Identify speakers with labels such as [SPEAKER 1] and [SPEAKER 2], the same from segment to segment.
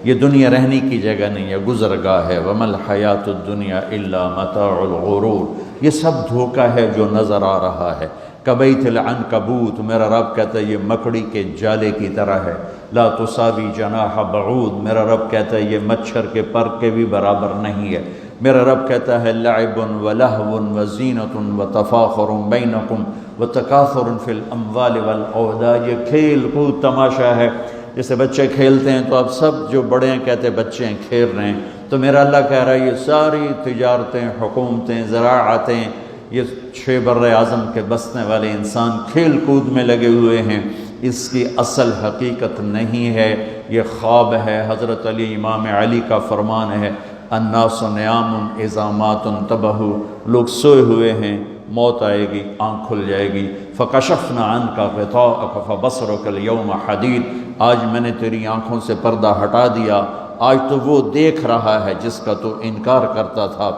[SPEAKER 1] یہ دنیا رہنے کی جگہ نہیں ہے، گزرگاہ ہے۔ وَمَا الْحَيَاةُ الدُّنْيَا إِلَّا مَتَاعُ الْغُرُورِ، یہ سب دھوکہ ہے جو نظر آ رہا ہے۔ کبیت العنکبوت، میرا رب کہتا ہے یہ مکڑی کے جالے کی طرح ہے۔ لا تساوی جناح بعود، میرا رب کہتا ہے یہ مچھر کے پر کے بھی برابر نہیں ہے۔ میرا رب کہتا ہے لعب ولہو وزینۃ وتفاخر بینکم وتکاثر فی الاموال والاولاد، یہ کھیل کود تماشا ہے۔ جیسے بچے کھیلتے ہیں تو اب سب جو بڑے ہیں کہتے ہیں بچے ہیں کھیل رہے ہیں، تو میرا اللہ کہہ رہا ہے یہ ساری تجارتیں، حکومتیں، زراعتیں، یہ 6 بر اعظم کے بسنے والے انسان کھیل کود میں لگے ہوئے ہیں، اس کی اصل حقیقت نہیں ہے، یہ خواب ہے۔ حضرت علی امام علی کا فرمان ہے الناس نیام اذا مات انتبہوا، لوگ سوئے ہوئے ہیں، موت آئے گی، آنکھ کھل جائے گی۔ فکشفنا عنک غطاءک فبصرک اليوم حدید، آج میں نے تیری آنکھوں سے پردہ ہٹا دیا، آج تو وہ دیکھ رہا ہے جس کا تو انکار کرتا تھا۔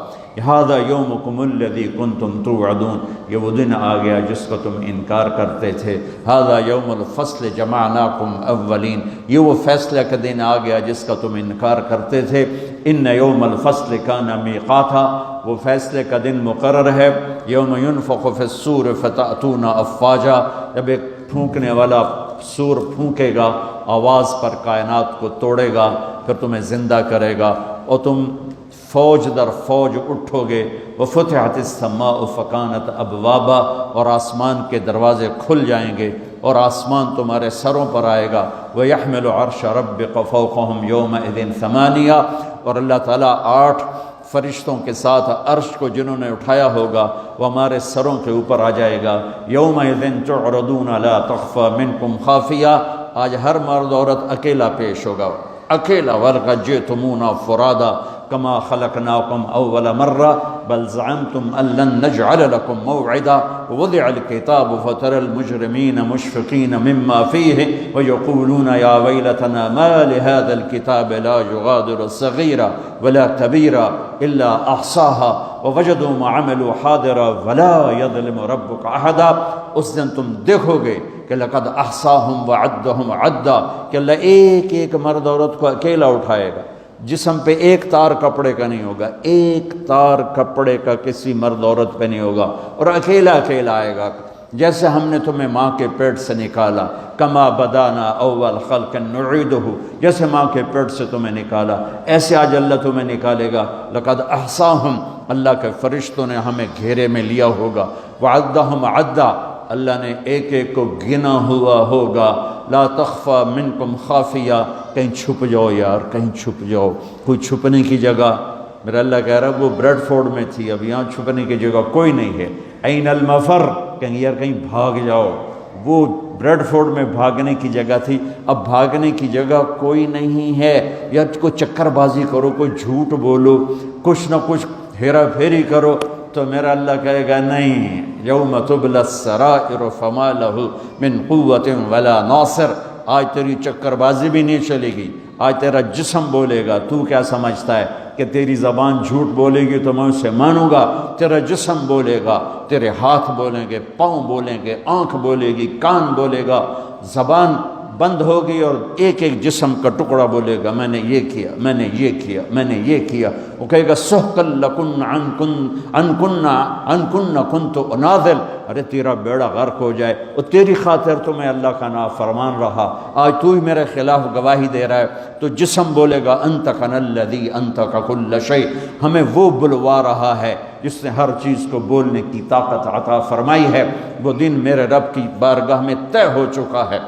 [SPEAKER 1] ھذا یومکم الذی کنتم توعدون، یہ وہ دن آ گیا جس کا تم انکار کرتے تھے۔ ھذا یوم الفصل جمعناکم اولین، یہ وہ فیصلہ کا دن آ گیا جس کا تم انکار کرتے تھے۔ ان یوم الفصل کان میقاتا، وہ فیصلے کا دن مقرر ہے۔ یوم ینفخ فی الصور فتأتون افواجا، جب ایک پھونکنے والا سور پھونکے گا، آواز پر کائنات کو توڑے گا، پھر تمہیں زندہ کرے گا اور تم فوج در فوج اٹھو گے۔ وفتحت السماء فکانت ابوابا، اور آسمان کے دروازے کھل جائیں گے اور آسمان تمہارے سروں پر آئے گا۔ وَيَحْمِلُ عَرْشَ رَبِّكَ فَوْقَهُمْ يَوْمَئِذٍ ثَمَانِيَةٌ، اور اللہ تعالیٰ 8 فرشتوں کے ساتھ عرش کو جنہوں نے اٹھایا ہوگا وہ ہمارے سروں کے اوپر آ جائے گا۔ یومئذ تعرضون لا تخفى منکم خافیہ، آج ہر مرد عورت اکیلا پیش ہوگا، اکیلا۔ وَلَقَدْ جِئْتُمُونَا فُرَادَىٰ كما خلقناكم اول مرہ بل زعمتم ان لن نجعل لكم موعدا ووضع الكتاب فترى المجرمين مشفقين مما فيه ويقولون يا ويلتنا ما لهذا الكتاب لا يغادر صغيرا ولا كبيرا الا احصاها ووجدوا ما عملوا حاضرا ولا يظلم ربك احدا۔ اس دن تم دیکھو گے کہ لقد احصاهم وعدهم عدا، کہ اللہ ایک ایک مرد عورت کو اکیلا اٹھائے گا، جسم پہ ایک تار کپڑے کا نہیں ہوگا، ایک تار کپڑے کا کسی مرد عورت پہ نہیں ہوگا، اور اکیلا اکیلا آئے گا۔ جیسے ہم نے تمہیں ماں کے پیٹ سے نکالا، کما بدانا اول خلق نعیدہ، جیسے ماں کے پیٹ سے تمہیں نکالا ایسے آج اللہ تمہیں نکالے گا۔ لقد احصاہم، اللہ کے فرشتوں نے ہمیں گھیرے میں لیا ہوگا۔ وعدہم عدا، اللہ نے ایک ایک کو گنا ہوا ہوگا۔ لا تخفى منکم خافیہ، کہیں چھپ جاؤ یار، کہیں چھپ جاؤ، کوئی چھپنے کی جگہ۔ میرا اللہ کہہ رہا ہے وہ بریڈ فورڈ میں تھی، اب یہاں چھپنے کی جگہ کوئی نہیں ہے۔ این المفر، کہیں یار کہیں بھاگ جاؤ، وہ بریڈ فورڈ میں بھاگنے کی جگہ تھی، اب بھاگنے کی جگہ کوئی نہیں ہے۔ یا کوئی چکر بازی کرو، کوئی جھوٹ بولو، کچھ نہ کچھ ہیرا پھیری کرو، تو میرا اللہ کہے گا نہیں، یوم تبلی السرائر فما لہ من قوت ولا ناصر، آج تیری چکر بازی بھی نہیں چلے گی، آج تیرا جسم بولے گا۔ تو کیا سمجھتا ہے کہ تیری زبان جھوٹ بولے گی تو میں اسے مانوں گا؟ تیرا جسم بولے گا، تیرے ہاتھ بولیں گے، پاؤں بولیں گے، آنکھ بولے گی، کان بولے گا، زبان بند ہوگی اور ایک ایک جسم کا ٹکڑا بولے گا میں نے یہ کیا، میں نے یہ کیا، میں نے یہ کیا۔ وہ کہے گا سحقا لکن عن کن کنت اناذل، ارے تیرا بیڑا غرق ہو جائے، اور تیری خاطر تو میں اللہ کا نافرمان رہا، آج تو ہی میرے خلاف گواہی دے رہا ہے۔ تو جسم بولے گا انطقنا الذی انطق کل شیء، ہمیں وہ بلوا رہا ہے جس نے ہر چیز کو بولنے کی طاقت عطا فرمائی ہے۔ وہ دن میرے رب کی بارگاہ میں طے ہو چکا ہے،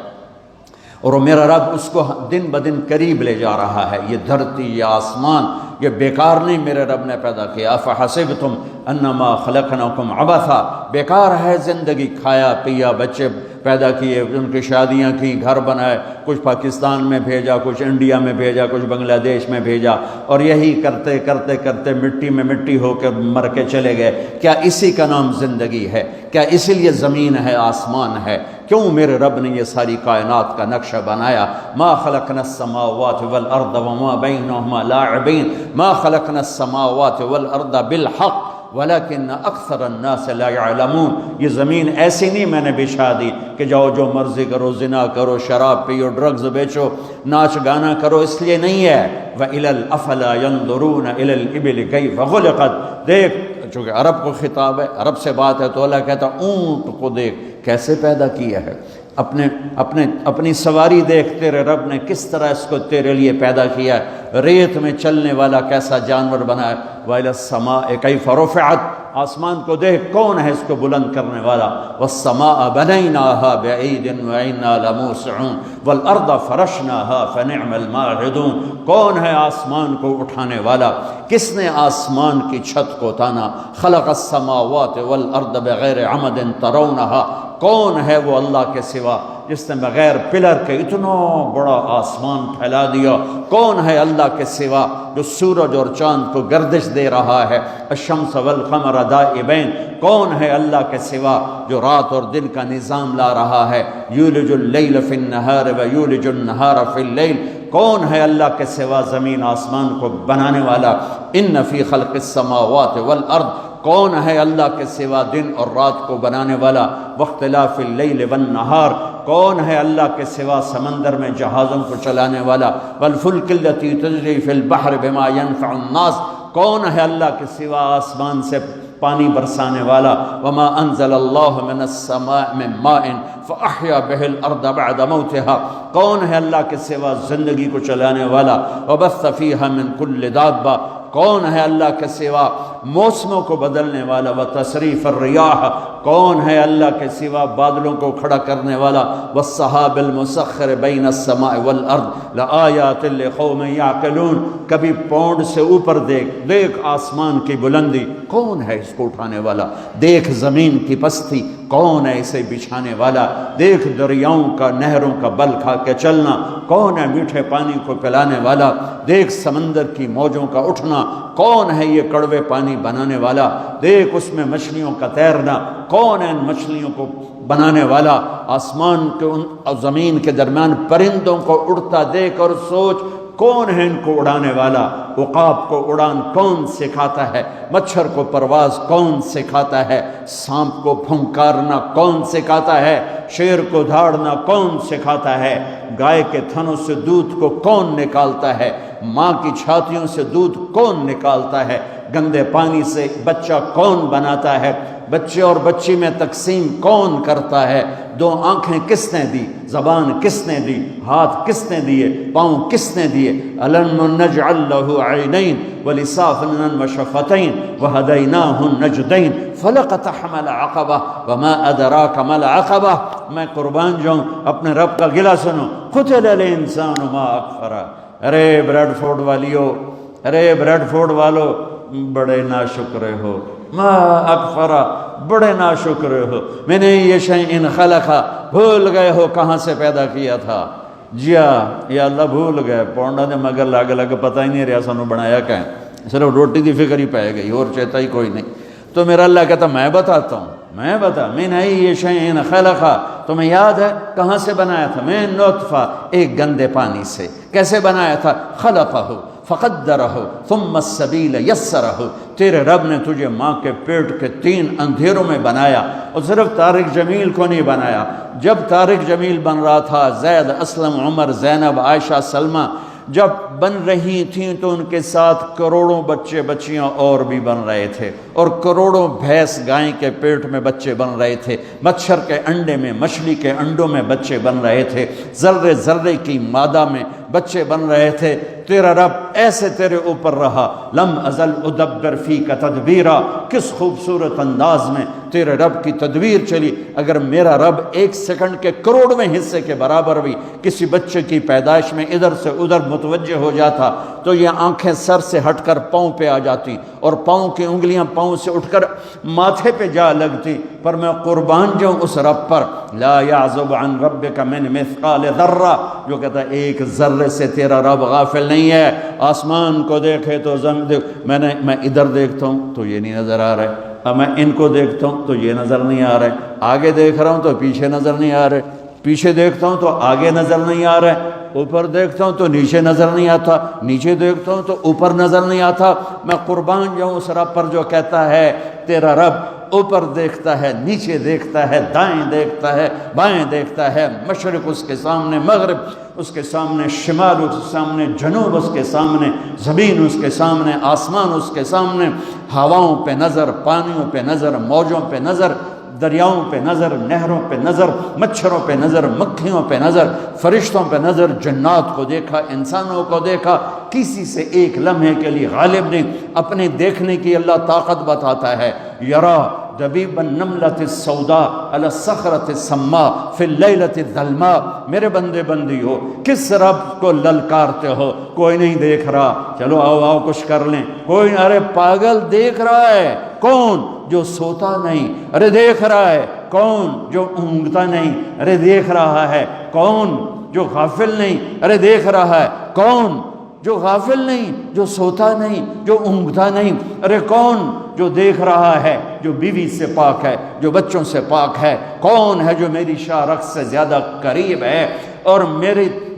[SPEAKER 1] اور میرا رب اس کو دن بدن قریب لے جا رہا ہے۔ یہ دھرتی، یہ آسمان، یہ بیکار نہیں میرے رب نے پیدا کیا۔ افحسبتم انما خلقناکم عبثا، بیکار ہے زندگی، کھایا پیا، بچے پیدا کیے، ان کی شادیاں کی، گھر بنائے، کچھ پاکستان میں بھیجا، کچھ انڈیا میں بھیجا، کچھ بنگلہ دیش میں بھیجا، اور یہی کرتے کرتے کرتے مٹی میں مٹی ہو کر مر کے چلے گئے۔ کیا اسی کا نام زندگی ہے؟ کیا اسی لیے زمین ہے، آسمان ہے؟ کیوں میرے رب نے یہ ساری کائنات کا نقشہ بنایا؟ ما خلقنا السماوات والارض وما بینہما لاعبین، ما خلقنا السماوات والارض بالحق، ولکن اکثر الناس لا یعلمون، یہ زمین ایسی نہیں میں نے بچھا دی کہ جاؤ جو مرضی کرو، زنا کرو، شراب پیو، ڈرگز بیچو، ناچ گانا کرو، اس لیے نہیں ہے۔ وَإِلَى الْأَفَلَا يَنْظُرُونَ إِلَى الْإِبِلِ كَيْفَ خُلِقَتْ، دیکھ، چونکہ عرب کو خطاب ہے، عرب سے بات ہے، تو اللہ کہتا اونٹ کو دیکھ کیسے پیدا کیا ہے، اپنی سواری دیکھ، تیرے رب نے کس طرح اس کو تیرے لیے پیدا کیا ہے، ریت میں چلنے والا کیسا جانور بنا ہے۔ وَإِلَى السَّمَاءِ كَيْفَ رُفِعَتْ، آسمان کو دیکھ کون ہے اس کو بلند کرنے والا۔ وَالسَّمَاءَ بَنَيْنَاهَا بِأَيْدٍ وَإِنَّا لَمُوسِعُونَ وَالْأَرْضَ فَرَشْنَاهَا فَنِعْمَ الْمَاهِدُونَ، کون ہے آسمان کو اٹھانے والا، کس نے آسمان کی چھت کو تانا۔ خَلَقَ السَّمَاوَاتِ وَالْأَرْضَ بِغَيْرِ عَمَدٍ تَرَوْنَهَا، کون ہے وہ اللہ کے سوا جس نے بغیر پلر کے اتنا بڑا آسمان پھیلا دیا؟ کون ہے اللہ کے سوا جو سورج اور چاند کو گردش دے رہا ہے؟ الشمس والقمر دائبین، کون ہے اللہ کے سوا جو رات اور دن کا نظام لا رہا ہے؟ یولج اللیل فی النہار ویولج النہار فی اللیل، کون ہے اللہ کے سوا زمین آسمان کو بنانے والا؟ ان فی خلق السماوات والارض، کون ہے اللہ کے سوا دن اور رات کو بنانے والا؟ واختلاف اللیل والنہار، کون ہے اللہ کے سوا سمندر میں جہازوں کو چلانے والا؟ والفلک التی تجری فی البحر بما ينفع الناس، کون ہے اللہ کے سوا آسمان سے پانی برسانے والا؟ وما انزل اللہ من السماء من ماء فاحیا بہ الارض بعد موتها، کون ہے اللہ کے سوا زندگی کو چلانے والا؟ وبث فیہا من کل دابہ، کون ہے اللہ کے سوا موسموں کو بدلنے والا؟ وتصریف الریاح، کون ہے اللہ کے سوا بادلوں کو کھڑا کرنے والا؟ والسحاب المسخر بین السماء والارض لآیات لقوم یعقلون، کبھی پونڈ سے اوپر دیکھ آسمان کی بلندی، کون ہے اس کو اٹھانے والا؟ دیکھ زمین کی پستی، کون ہے اسے بچھانے والا؟ دیکھ دریاؤں کا، نہروں کا بل کھا کے چلنا، کون ہے میٹھے پانی کو پلانے والا؟ دیکھ سمندر کی موجوں کا اٹھنا، کون ہے یہ کڑوے پانی بنانے والا؟ دیکھ اس میں مچھلیوں کا تیرنا، کون ہے ان مچھلیوں کو بنانے والا؟ آسمان کے اور زمین کے درمیان پرندوں کو اڑتا دیکھ اور سوچ کون ہے ان کو اڑانے والا؟ عقاب کو اڑان کون سکھاتا ہے؟ مچھر کو پرواز کون سکھاتا ہے؟ سانپ کو پھنکارنا کون سکھاتا ہے؟ شیر کو دھاڑنا کون سکھاتا ہے؟ گائے کے تھنوں سے دودھ کو کون نکالتا ہے؟ ماں کی چھاتیوں سے دودھ کون نکالتا ہے؟ گندے پانی سے بچہ کون بناتا ہے؟ بچے اور بچی میں تقسیم کون کرتا ہے؟ دو آنکھیں کس نے دی؟ زبان کس نے دی؟ ہاتھ کس نے دیے؟ پاؤں کس نے دیے؟ أَلَمْ نَجْعَلْ لَهُ عَيْنَيْنِ وَلِسَانًا وَشَفَتَيْنِ وَهَدَيْنَاهُ النَّجْدَيْنِ فَلَقَتَحَمَ الْعَقَبَةَ وَمَا أَدْرَاكَ مَا الْعَقَبَةُ، میں قربان جاؤں، اپنے رب کا گلہ سنو۔ قُتِلَ الْإِنسَانُ مَا أَكْفَرَهُ، ارے بریڈ فورڈ والیو، ارے بریڈ فورڈ والو، بڑے ناشکرے ہو، ما اکفرا، بڑے ناشکرے ہو، میں نے یہ شیء خلقا، بھول گئے ہو کہاں سے پیدا کیا تھا؟ جیا یا اللہ بھول گئے، پونڈا نے مگر لگ لگ پتہ ہی نہیں رہا سانو بنایا کہیں، صرف روٹی دی فکر ہی پائے گئی اور چیتا ہی کوئی نہیں۔ تو میرا اللہ کہتا میں بتاتا ہوں، میں بتا، میں نے یہ شیء خلقا، تمہیں یاد ہے کہاں سے بنایا تھا؟ میں نطفہ، ایک گندے پانی سے۔ کیسے بنایا تھا؟ خلقہ فقدرہ ثم السبیل یسرہ، تیرے رب نے تجھے ماں کے پیٹ کے 3 اندھیروں میں بنایا، اور صرف طارق جمیل کو نہیں بنایا۔ جب طارق جمیل بن رہا تھا، زید، اسلم، عمر، زینب، عائشہ، سلمہ جب بن رہی تھیں تو ان کے ساتھ کروڑوں بچے بچیاں اور بھی بن رہے تھے، اور کروڑوں بھینس گائیں کے پیٹ میں بچے بن رہے تھے، مچھر کے انڈے میں، مچھلی کے انڈوں میں بچے بن رہے تھے، ذرے ذرے کی مادہ میں بچے بن رہے تھے۔ تیرا رب ایسے تیرے اوپر رہا، لم ازل ادبر فیک تدبیرا، کس خوبصورت انداز میں تیرے رب کی تدبیر چلی۔ اگر میرا رب 1 سیکنڈ کے کروڑویں حصے کے برابر بھی کسی بچے کی پیدائش میں ادھر سے ادھر متوجہ ہو جاتا تو یہ آنکھیں سر سے ہٹ کر پاؤں پہ آ جاتی، اور پاؤں کی انگلیاں پاؤں سے اٹھ کر ماتھے پہ جا لگتی۔ پر میں قربان جاؤں اس رب پر، لا یعزب عن ربک من مثقال ذرہ، جو کہتا ہے 1 ذرے سے تیرا رب غافل نہیں ہے۔ آسمان کو دیکھے تو زمین دیکھ، میں ادھر دیکھتا ہوں تو یہ نہیں نظر آ رہا ہے، اب میں ان کو دیکھتا ہوں تو یہ نظر نہیں آ رہا ہے، آگے دیکھ رہا ہوں تو پیچھے نظر نہیں آ رہا ہے، پیچھے دیکھتا ہوں تو آگے نظر نہیں آ رہا ہے، اوپر دیکھتا ہوں تو نیچے نظر نہیں آتا، نیچے دیکھتا ہوں تو اوپر نظر نہیں آتا۔ میں قربان جاؤں اس رب پر جو کہتا ہے تیرا رب اوپر دیکھتا ہے، نیچے دیکھتا ہے، دائیں دیکھتا ہے، بائیں دیکھتا ہے، مشرق اس کے سامنے، مغرب اس کے سامنے، شمال اس کے سامنے، جنوب اس کے سامنے، زمین اس کے سامنے، آسمان اس کے سامنے، ہواؤں پہ نظر، پانیوں پہ نظر، موجوں پہ نظر، دریاؤں پہ نظر، نہروں پہ نظر، مچھروں پہ نظر، مکھیوں پہ نظر، فرشتوں پہ نظر، جنات کو دیکھا، انسانوں کو دیکھا، کسی سے ایک لمحے کے لیے غالب نہیں۔ اپنے دیکھنے کی اللہ طاقت بتاتا ہے، یرا دبیب النملۃ السوداء علی الصخرۃ السماء فی اللیلۃ الظلماء۔ میرے بندے بندیو، کس رب کو للکارتے ہو؟ کوئی نہیں دیکھ رہا، چلو آؤ آؤ کچھ کر لیں، کوئی، ارے پاگل دیکھ رہا ہے، کون؟ جو سوتا نہیں، ارے دیکھ رہا ہے، کون؟ جو اونگتا نہیں، ارے دیکھ رہا ہے، کون؟ جو غافل نہیں، ارے دیکھ رہا ہے، کون؟ جو غافل نہیں، جو سوتا نہیں، جو اونگتا نہیں، ارے کون؟ جو دیکھ رہا ہے، جو بیوی سے پاک ہے، جو بچوں سے پاک ہے، کون ہے جو میری شاہ رگ سے زیادہ قریب ہے؟ اور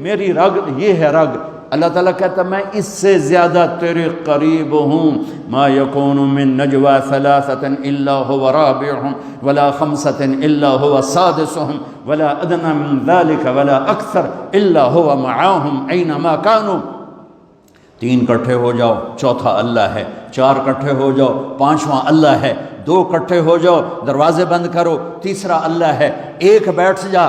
[SPEAKER 1] میری رگ یہ ہے رگ، اللہ تعالیٰ کہتا میں اس سے زیادہ تیرے قریب ہوں۔ ما یکون من نجوى ثلاثة الا هو رابعهم ولا خمسة الا هو سادسهم ولا ادنى من ذلك ولا اکثر الا هو معاهم اینما كانوا۔ تین کٹھے ہو جاؤ، چوتھا اللہ ہے، چار کٹھے ہو جاؤ، پانچواں اللہ ہے، دو کٹھے ہو جاؤ، دروازے بند کرو، تیسرا اللہ ہے، ایک بیٹھ جا،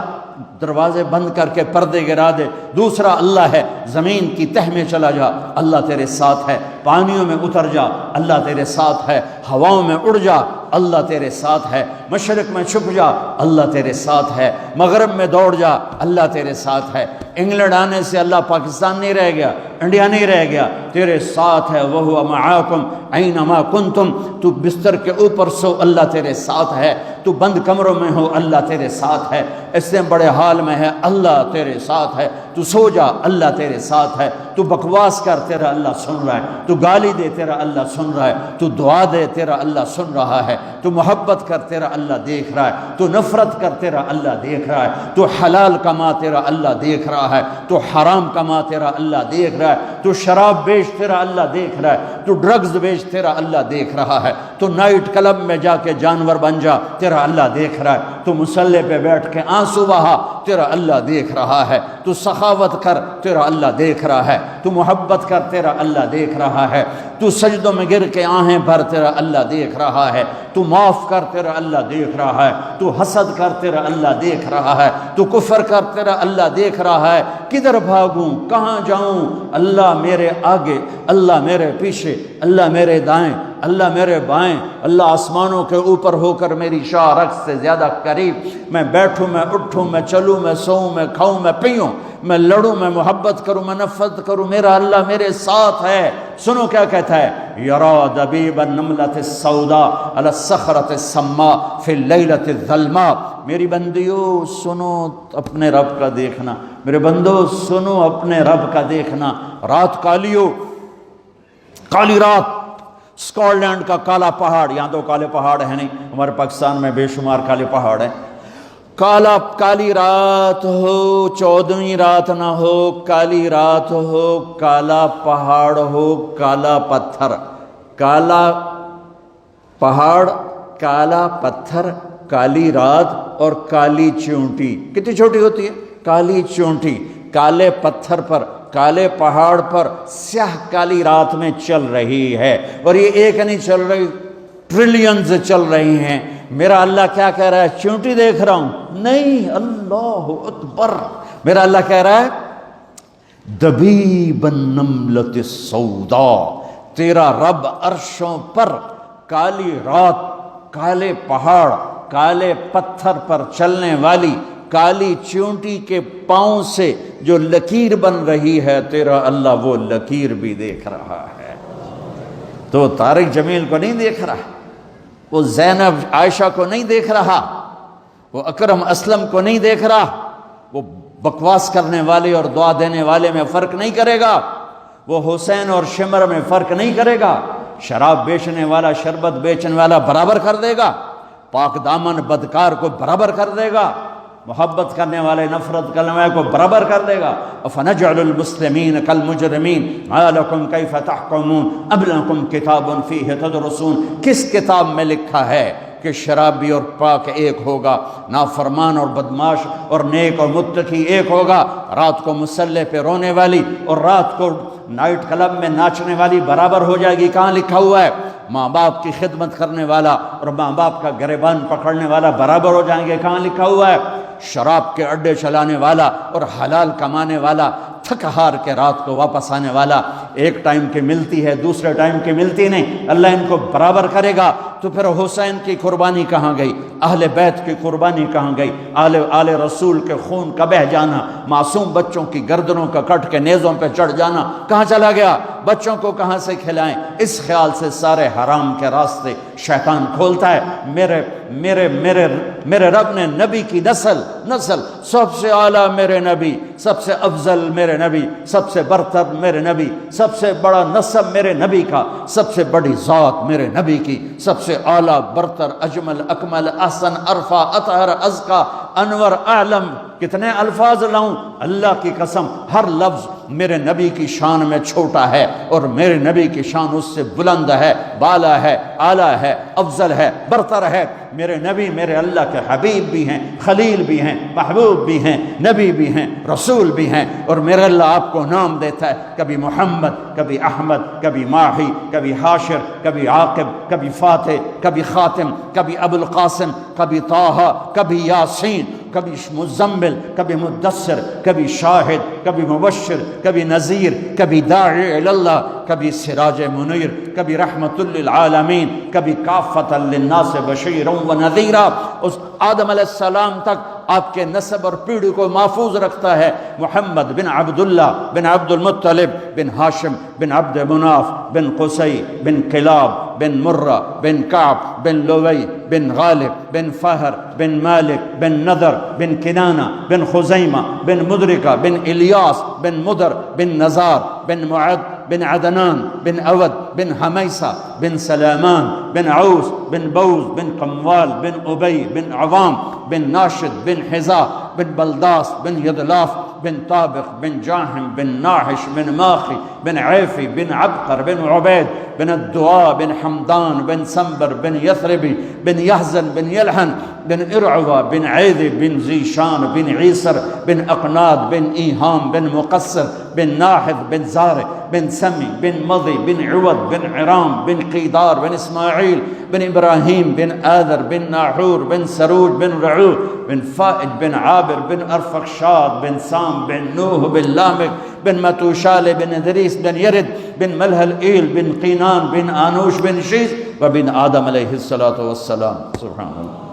[SPEAKER 1] دروازے بند کر کے پردے گرا دے، دوسرا اللہ ہے، زمین کی تہ میں چلا جا، اللہ تیرے ساتھ ہے، پانیوں میں اتر جا، اللہ تیرے ساتھ ہے، ہواؤں میں اڑ جا، اللہ تیرے ساتھ ہے، مشرق میں چھپ جا، اللہ تیرے ساتھ ہے، مغرب میں دوڑ جا، اللہ تیرے ساتھ ہے۔ انگلینڈ آنے سے اللہ پاکستان نہیں رہ گیا، انڈیا نہیں رہ گیا، تیرے ساتھ ہے، وَهُوَ مَعَاكُمْ أَيْنَمَا كُنْتُمْ۔ تو بستر کے اوپر سو، اللہ تیرے ساتھ ہے، تو بند کمروں میں ہو، اللہ تیرے ساتھ ہے، اس سے بڑے حال میں ہے، اللہ تیرے ساتھ ہے، تو سو جا، اللہ تیرے ساتھ ہے، تو بکواس کر، تیرا اللہ سن رہا ہے، تو گالی دے، تیرا اللہ سن رہا ہے، تو دعا دے، تیرا اللہ سن رہا ہے، تو محبت کر، تیرا اللہ دیکھ رہا ہے، تو نفرت کر، تیرا اللہ دیکھ رہا ہے، تو حلال کما، تیرا اللہ دیکھ رہا ہے، تو حرام کما، تیرا اللہ دیکھ رہا ہے، تو شراب بیچ، تیرا اللہ دیکھ رہا ہے، تو ڈرگز بیچ، تیرا اللہ دیکھ رہا ہے، تو نائٹ کلب میں جا کے جانور بن جا، تیرا اللہ دیکھ رہا ہے، تو مصلی پہ بیٹھ کے آنسو بہا، تیرا اللہ دیکھ رہا ہے، تو سخاوت کر، تیرا اللہ دیکھ رہا ہے، تو محبت کر، تیرا اللہ دیکھ رہا ہے، تو سجدوں میں گر کے آہیں بھر، تیرا اللہ دیکھ رہا ہے، تو معاف کر، تیرا اللہ دیکھ رہا ہے، تو حسد کر، تیرا اللہ دیکھ رہا ہے، تو کفر کر، تیرا اللہ دیکھ رہا ہے، کدھر بھاگوں، کہاں جاؤں؟ اللہ میرے آگے، اللہ میرے پیچھے، اللہ میرے دائیں، اللہ میرے بائیں، اللہ آسمانوں کے اوپر ہو کر میری شاہ رگ سے زیادہ قریب۔ میں بیٹھوں، میں اٹھوں، میں چلوں، میں سوؤں، میں کھاؤں، میں پیوں، میں لڑوں، میں محبت کروں، میں نفرت کروں، میرا اللہ میرے ساتھ ہے۔ سنو کیا کہتا ہے، یرا دبیب النملۃ السوداء علی الصخرۃ السماء فی اللیلۃ الظلماء۔ میری بندیو سنو اپنے رب کا دیکھنا، میرے بندو سنو اپنے رب کا دیکھنا۔ رات کالیو، کالی رات، اسکاٹ لینڈ کا کالا پہاڑ، یہاں تو کالے پہاڑ ہیں نہیں، ہمارے پاکستان میں بے شمار کالے پہاڑ ہیں۔ کالی رات ہو، 14ویں رات نہ ہو، کالی رات ہو، کالا پہاڑ ہو، کالا پتھر، کالا پہاڑ، کالا پتھر، کالی رات اور کالی چونٹی۔ کتنی چھوٹی ہوتی ہے؟ کالی چونٹی، کالے پتھر پر، کالے پہاڑ پر، سیاہ کالی رات میں چل رہی ہے، اور یہ ایک نہیں چل رہی، ٹریلینز چل رہی ہیں۔ میرا اللہ کیا کہہ رہا ہے؟ چونٹی دیکھ رہا ہوں؟ نہیں، اللہ اکبر۔ میرا اللہ کہہ رہا ہے دبیب النملۃ السوداء، تیرا رب عرشوں پر کالی رات، کالے پہاڑ، کالے پتھر پر چلنے والی کالی چونٹی کے پاؤں سے جو لکیر بن رہی ہے، تیرا اللہ وہ لکیر بھی دیکھ رہا ہے۔ تو طارق جمیل کو نہیں دیکھ رہا، وہ زینب عائشہ کو نہیں دیکھ رہا، وہ اکرم اسلم کو نہیں دیکھ رہا، وہ بکواس کرنے والے اور دعا دینے والے میں فرق نہیں کرے گا، وہ حسین اور شمر میں فرق نہیں کرے گا، شراب بیچنے والا شربت بیچنے والا برابر کر دے گا، پاک دامن بدکار کو برابر کر دے گا۔ محبت کرنے والے نفرت کرنے والے کو برابر کر دے گا۔ فَنَجْعَلُ الْمُسْلِمِينَ كَالْمُجْرِمِينَ مَا لَكُمْ كَيْفَ تَحْكُمُونَ أَمْ لَكُمْ كِتَابٌ فِيهِ تَدْرُسُونَ، کس کتاب میں لکھا ہے کہ شرابی اور پاک ایک ہوگا، نافرمان اور بدماش اور نیک اور متقی ایک ہوگا، رات کو مسلح پہ رونے والی اور رات کو نائٹ کلب میں ناچنے والی برابر ہو جائے گی؟ کہاں لکھا ہوا ہے؟ ماں باپ کی خدمت کرنے والا اور ماں باپ کا گریبان پکڑنے والا برابر ہو جائیں گے؟ کہاں لکھا ہوا ہے؟ شراب کے اڈے چلانے والا اور حلال کمانے والا، تھک ہار کے رات کو واپس آنے والا، ایک ٹائم کی ملتی ہے دوسرے ٹائم کی ملتی نہیں، اللہ ان کو برابر کرے گا۔ تو پھر حسین کی قربانی کہاں گئی؟ اہل بیت کی قربانی کہاں گئی؟ آل رسول کے خون کا بہہ جانا، معصوم بچوں کی گردنوں کا کٹ کے نیزوں پہ چڑھ جانا کہاں چلا گیا؟ بچوں کو کہاں سے کھلائیں؟ اس خیال سے سارے حرام کے راستے شیطان کھولتا ہے۔ میرے رب نے نبی کی نسل سب سے اعلیٰ میرے نبی، سب سے افضل میرے نبی، سب سے برتر میرے نبی، سب سے بڑا نسب میرے نبی کا، سب سے بڑی ذات میرے نبی کی، سب سے اعلیٰ برتر اجمل اکمل احسن ارفع اطہر ازکا انور اعلم، کتنے الفاظ لاؤں؟ اللہ کی قسم ہر لفظ میرے نبی کی شان میں چھوٹا ہے اور میرے نبی کی شان اس سے بلند ہے، بالا ہے، اعلیٰ ہے، افضل ہے، برتر ہے۔ میرے نبی میرے اللہ کے حبیب بھی ہیں، خلیل بھی ہیں، محبوب بھی ہیں، نبی بھی ہیں، رسول بھی ہیں، اور میرے اللہ آپ کو نام دیتا ہے، کبھی محمد، کبھی احمد، کبھی ماہی، کبھی حاشر، کبھی عاقب، کبھی فاتح، کبھی خاتم، کبھی ابو القاسم، کبھی طٰہٰ، کبھی یاسین، کبھی مزمل، کبھی مدثر، کبھی شاہد، کبھی مبشر، کبھی نذیر، کبھی داعی الی اللہ، کبھی سراج منیر، کبھی رحمت للعالمین، کبھی کافۃ للناس بشیرا ونذیرا۔ اس آدم علیہ السلام تک آپ کے نسب اور پیڑھی کو محفوظ رکھتا ہے۔ محمد بن عبداللہ بن عبد المطلب بن ہاشم بن عبد مناف بن قصی بن کلاب بن مرہ بن کعب بن لوی بن غالب بن فہر بن مالک بن نضر بن کنانہ بن خزیمہ بن مدرکہ بن الیاس بن مدر بن نزار بن معد بن عدنان بن اود بن حمیسہ بن سلامان بن عوس بن بوز بن قموال بن ابی بن عوام بن ناشد بن حذاء بن بلداس بن یدلاف بن طابق بن جاہم بن ناحش بن ماخی بن عیفی بن عبقر بن عبید بن الدعاء بن حمدان بن سنبر بن یثربی بن یحزن بن یلحن بن ارعوہ بن عیدی بن زیشان بن عیسر بن اقناد بن ایہام بن مقصر بن ناحد بن زارع بن سمی بن مضی بن عوض بن عرام بن قیدار بن اسماعیل بن ابراہیم بن آذر بن ناحور بن سروج بن رعو بن فائد بن عابر بن ارفخشاد بن سام بن نوح بن لامک بن متوشال بن ادریس بن یرد بن ملہل ایل بن قینان بن آنوش بن شیز وبن آدم علیہ السلام۔ سبحان اللہ۔